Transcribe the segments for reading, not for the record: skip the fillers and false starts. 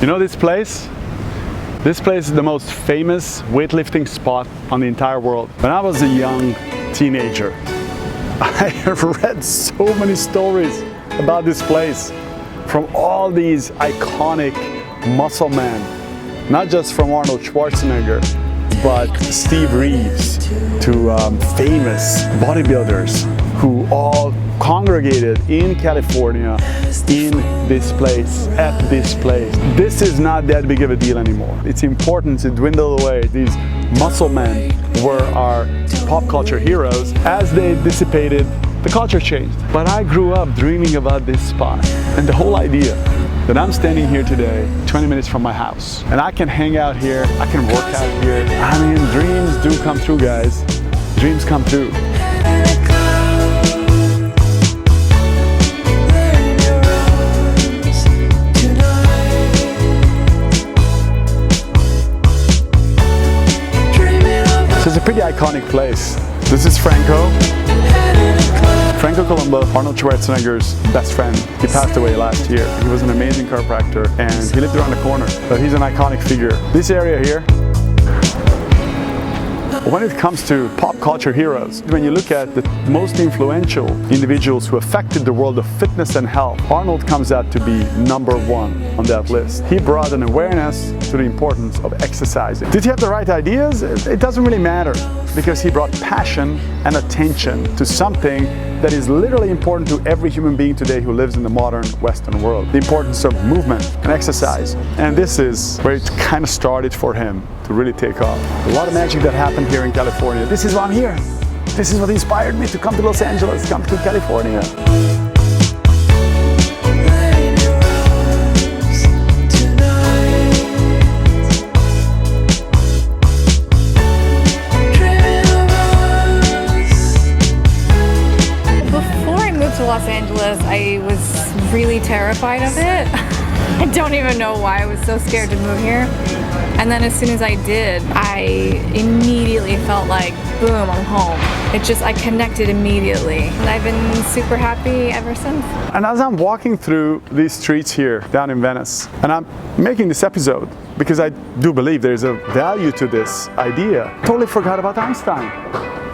You know this place? This place is the most famous weightlifting spot on the entire world. When I was a young teenager, I have read so many stories about this place from all these iconic muscle men, not just from Arnold Schwarzenegger, but Steve Reeves, to famous bodybuilders who all congregated in California in this place, at this place. This is not that big of a deal anymore. Its importance it dwindled away. These muscle men were our pop culture heroes. As they dissipated, the culture changed. But I grew up dreaming about this spot, and the whole idea that I'm standing here today, 20 minutes from my house, and I can hang out here, I can work out here. I mean, dreams do come true, guys. Dreams come true. So it's a pretty iconic place. This is Franco Columbu, Arnold Schwarzenegger's best friend. He passed away last year. He was an amazing chiropractor and he lived around the corner. But he's an iconic figure. This area here, when it comes to pop culture heroes, when you look at the most influential individuals who affected the world of fitness and health, Arnold comes out to be #1 on that list. He brought an awareness to the importance of exercising. Did he have the right ideas? It doesn't really matter, because he brought passion and attention to something that is literally important to every human being today who lives in the modern Western world. The importance of movement and exercise. And this is where it kind of started for him to really take off. A lot of magic that happened here in California. This is why I'm here. This is what inspired me to come to Los Angeles, come to California. Los Angeles, I was really terrified of it. I don't even know why I was so scared to move here. And then as soon as I did, I immediately felt like, boom, I'm home. I connected immediately. And I've been super happy ever since. And as I'm walking through these streets here down in Venice, and I'm making this episode because I do believe there's a value to this idea, totally forgot about Einstein.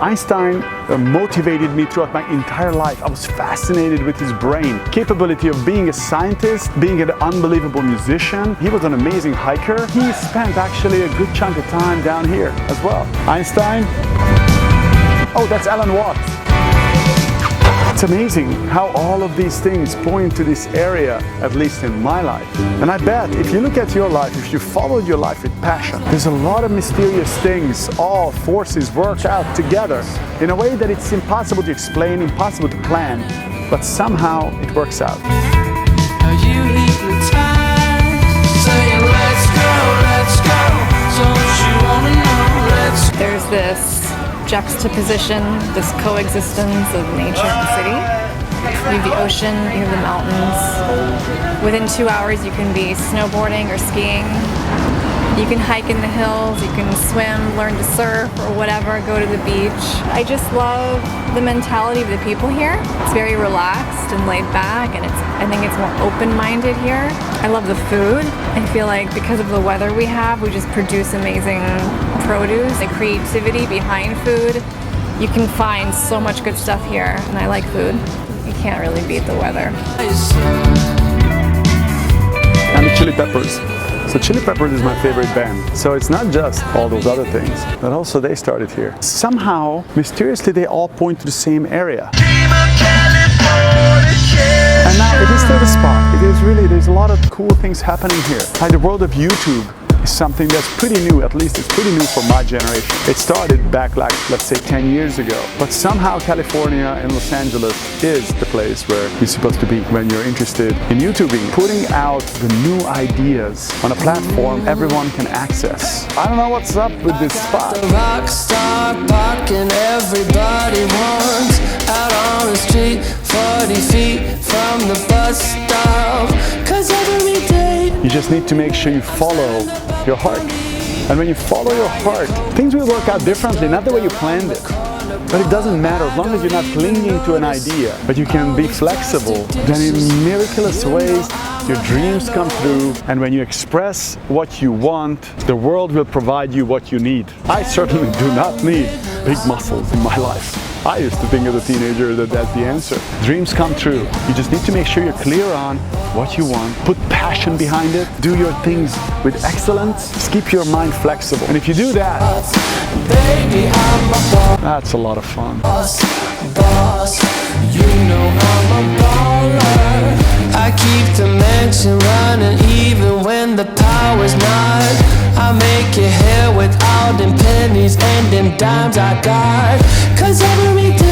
Einstein motivated me throughout my entire life. I was fascinated with his brain, capability of being a scientist, being an unbelievable musician. He was an amazing hiker. He spent actually a good chunk of time down here as well. Einstein, oh, that's Alan Watts. It's amazing how all of these things point to this area, at least in my life. And I bet if you look at your life, if you followed your life with passion, there's a lot of mysterious things, all forces work out together in a way that it's impossible to explain, impossible to plan, but somehow it works out. Are you hypnotized? Saying let's go, don't you wanna know, let's go. There's this juxtaposition, this coexistence of nature and the city. You have the ocean, you have the mountains. Within 2 hours you can be snowboarding or skiing. You can hike in the hills, you can swim, learn to surf or whatever, go to the beach. I just love the mentality of the people here. It's very relaxed and laid back, and I think it's more open-minded here. I love the food. I feel like because of the weather we have, we just produce amazing produce. The creativity behind food, you can find so much good stuff here, and I like food. You can't really beat the weather. And the Chili Peppers. So Chili Peppers is my favorite band. So it's not just all those other things, but also they started here. Somehow, mysteriously, they all point to the same area. And now it is still the spot. It is really, there's a lot of cool things happening here. Like the world of YouTube is something that's pretty new, at least it's pretty new for my generation. It started back like, let's say 10 years ago. But somehow California and Los Angeles is the place where you're supposed to be when you're interested in YouTubing. Putting out the new ideas on a platform everyone can access. I don't know what's up with this spot. The rock star parking everybody wants out on the street, 40 feet from the bus stop. 'Cause every day You just need to make sure you follow your heart. And when you follow your heart, things will work out differently, not the way you planned it. But it doesn't matter, as long as you're not clinging to an idea, but you can be flexible, then in miraculous ways, your dreams come true, and when you express what you want, the world will provide you what you need. I certainly do not need big muscles in my life. I used to think as a teenager that that's the answer. Dreams come true. You just need to make sure you're clear on what you want, put passion behind it, do your things with excellence, just keep your mind flexible. And if you do that, Baby, I'm a boss. that's a lot of fun. Boss, you know I'm a baller. I keep the mansion running even when the power's not. I make it hair with all them pennies and them dimes I got. 'Cause every day